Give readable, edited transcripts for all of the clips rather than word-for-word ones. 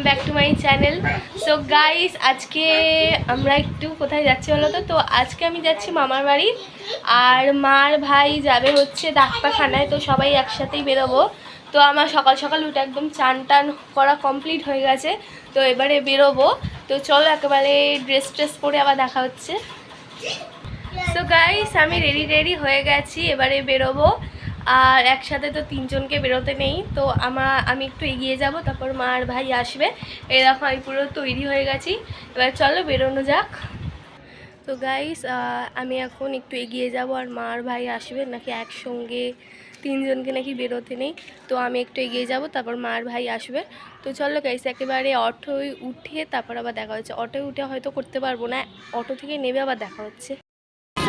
Back to my channel. So guys, আজকে আমরা একটু কোথায় যাচ্ছি বলো তো? তো আজকে আমি যাচ্ছি মামার বাড়ি, আর মার ভাই যাবে হচ্ছে ডাক্তারখানায়। তো সবাই একসাথেই বেরোবো। তো আমার সকাল সকাল উঠে একদম চান টান করা কমপ্লিট হয়ে গেছে। তো এবারে বেরোবো। তো চলো একেবারে ড্রেস ট্রেস পরে আবার দেখা হচ্ছে। সো গাইস, আমি রেডি হয়ে গেছি, এবারে বেরোবো। আর একসাথে তো তিনজনকে বেরোতে নেই, তো আমি একটু এগিয়ে যাব, তারপর মা আর ভাই আসবে। এই দেখো আমি পুরো তৈরি হয়ে গেছি, এবার চলো বেরোনো যাক। তো গাইস, আমি এখন একটু এগিয়ে যাব, আর মা আর ভাই আসবে নাকি একসঙ্গে তিনজনকে নাকি বেরোতে নেই। তো আমি একটু এগিয়ে যাব, তারপর মা আর ভাই আসবে। তো চলো গাইস, একেবারে অটোয় উঠে তারপর আবার দেখা হচ্ছে। অটোয় উঠে হয়তো করতে পারবো না, অটো থেকে নেমে আবার দেখা হচ্ছে।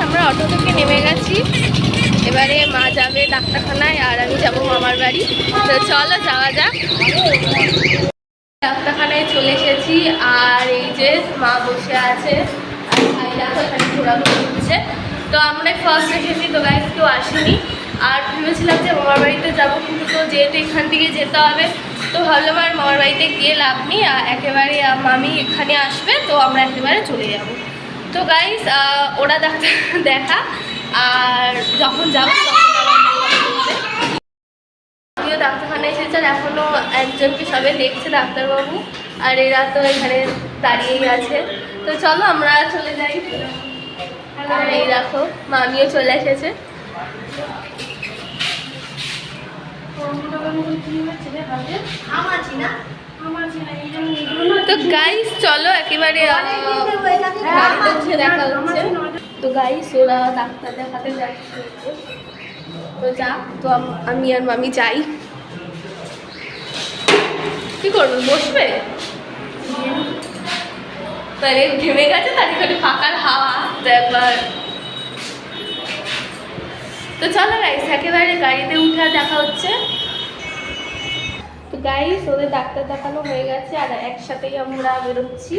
আমরা অটো থেকে নেমে গেছি, এবারে মা যাবে ডাক্তারখানায় আর আমি যাব মামার বাড়ি। তো চলো যাওয়া যাক। ডাক্তারখানায় চলে এসেছি, আর এই যে মা বসে আছে আর ভাই দেখো এখানে ঘোরাঘুরি হচ্ছে। তো আমরা ফার্স্ট এসেছি, তো গাইস কেউ আসেনি। আর ভেবেছিলাম যে মামার বাড়িতে যাবো, কিন্তু তো যেহেতু এখান থেকে যেতে হবে, তো ভাবলাম আর মামার বাড়িতে গিয়ে লাভ নেই, একেবারে মামি এখানে আসবে, তো আমরা একেবারে চলে যাব। তো গাইস, ওরা দেখা আর যখন যাবো আমিও ডাক্তারখানায় এসেছে, আর এখনও একজনকে সবে দেখছে ডাক্তারবাবু, আর এরা তো এখানে দাঁড়িয়েই আছে। তো চলো আমরা চলে যাই। আর এই দেখো মামিও চলে এসেছে। তো গাইস চলো একেবারে গাড়িতে উঠে দেখা হচ্ছে। তো গাইস ওরা ডাক্তার দেখাতে যাচ্ছে, তো যা। তো আমি আর মামি যাই। কি করবে, বসবে? তাহলে ঘেমে গেছে, তার এখানে ফাঁকার হাওয়া তো একবার। তো চলো গাইস একেবারে গাড়িতে উঠে দেখা হচ্ছে। তো গাইস ওদের ডাক্তার দেখানো হয়ে গেছে, আর একসাথেই আমরা বেরোচ্ছি।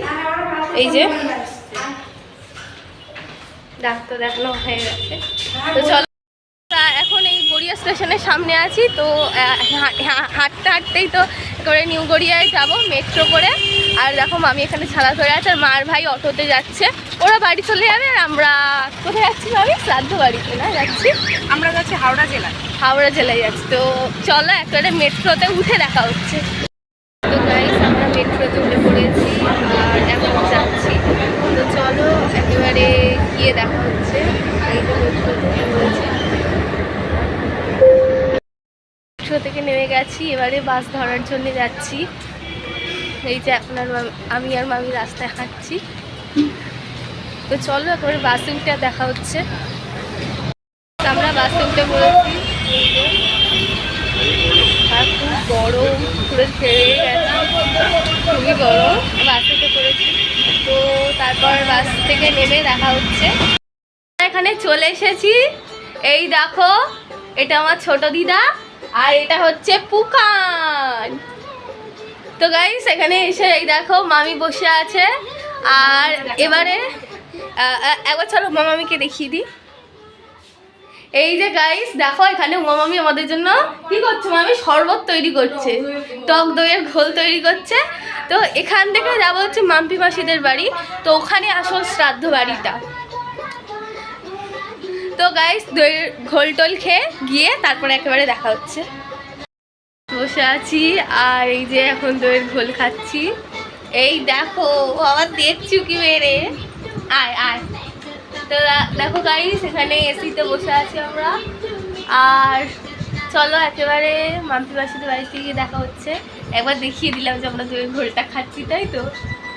এই যে ডাক্তার দেখানো হয়ে গেছে। তো চলো, এখন এই গড়িয়া স্টেশনের সামনে আছি। তো হাঁটতে হাঁটতেই তো করে নিউ গড়িয়ায় যাবো মেট্রো করে। আর দেখো মামি এখানে ছাড়া ধরে আছে, আর মার ভাই অটোতে যাচ্ছে। ওরা বাড়ি চলে যাবে, আর আমরা কোথায় যাচ্ছি মামি? শ্রাদ্ধ বাড়িতে না যাচ্ছি, আমরা যাচ্ছি হাওড়া জেলায়। হাওড়া জেলায় যাচ্ছি। তো চলো একেবারে মেট্রোতে উঠে দেখা হচ্ছে। তো গাইস আমরা মেট্রোতে উঠে পড়েছি, আর এখন যাচ্ছি। তো চলো একেবারে গিয়ে দেখা হচ্ছে। এই তো মেট্রোতে রয়েছে, মেট্রো থেকে নেমে গেছি, এবারে বাস ধরার জন্য যাচ্ছি। এই যে আপনার আমি আর মামি রাস্তায় হাঁটছি। তো চলো একেবারে বাসে উঠে দেখা হচ্ছে। আমরা বাসে উঠে পড়েছি, আর খুব গরম, পুরো ছেড়ে গেছে, খুবই গরম। বাসে উঠে পড়েছি, তো তারপর বাস থেকে নেমে দেখা হচ্ছে। এখানে চলে এসেছি, এই দেখো এটা আমার ছোট দিদা, আর এটা হচ্ছে পুকান। তো গাইস এখানে এসে এই দেখো মামি বসে আছে। আর এবারে একবার চলো মামামিকে দেখিয়ে দিই। এই যে গাইস দেখো এখানে মামামি আমাদের জন্য কি করছে? মামি শরবত তৈরি করছে, টক দইয়ের ঘোল তৈরি করছে। তো এখান থেকে যাবো হচ্ছে মাম্পি মাসিদের বাড়ি, তো ওখানে আসল শ্রাদ্ধ বাড়িটা। তো গাইস দইয়ের ঘোল টোল খেয়ে গিয়ে তারপরে একেবারে দেখা হচ্ছে। বসে আছি, আর এই যে এখন দইয়ের ঘোল খাচ্ছি। এই দেখো আবার দেখছি কি মেরে, আয় আয়। তো দেখো গাইস এখানে এসিতে বসে আছি আমরা। আর চলো একেবারে মাম্পি মাসিদের বাড়িতে গিয়ে দেখা হচ্ছে। একবার দেখিয়ে দিলাম যে আমরা দইয়ের ঘোলটা খাচ্ছি, তাই তো।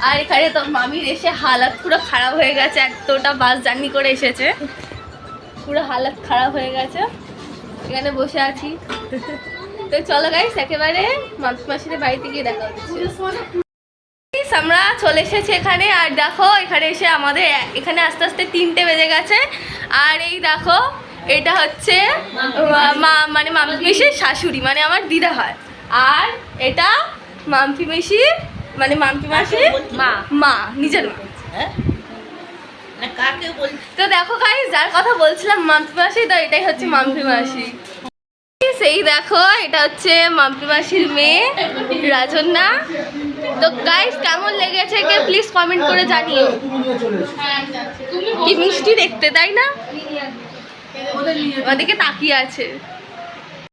আর এখানে তো মামির এসে হালাত পুরো খারাপ হয়ে গেছে, এতটা বাস জার্নি করে এসেছে, পুরো হালাত খারাপ হয়ে গেছে। এখানে বসে আছি। তো চলো গাইস একেবারে মাম্পি মাসিদের বাড়িতে গিয়ে দেখা হচ্ছে। আমরা চলে এসেছি এখানে, আর দেখো এখানে এসে আমাদের এখানে আস্তে আস্তে 3টে বেজে গেছে। আর এই দেখো এটা হচ্ছে মানে মাম্পি মাসির শাশুড়ি, মানে আমার দিদা হয়। আর এটা মাম্পি মাসি, মানে মাম্পি মাসির মা, নিজের মা। তো দেখো গাইস যার কথা বলছিলাম মাম্পি মাসি, তো এটাই হচ্ছে মাম্পি মাসি। সেই দেখো এটা হচ্ছে মাম্পি মাসির মেয়ে রাজন্যা। তো গাইস কেমন লেগেছে কে প্লিজ কমেন্ট করে জানিও। কি মিষ্টি দেখতে, তাই না? ওদিকে তাকিয়ে আছে।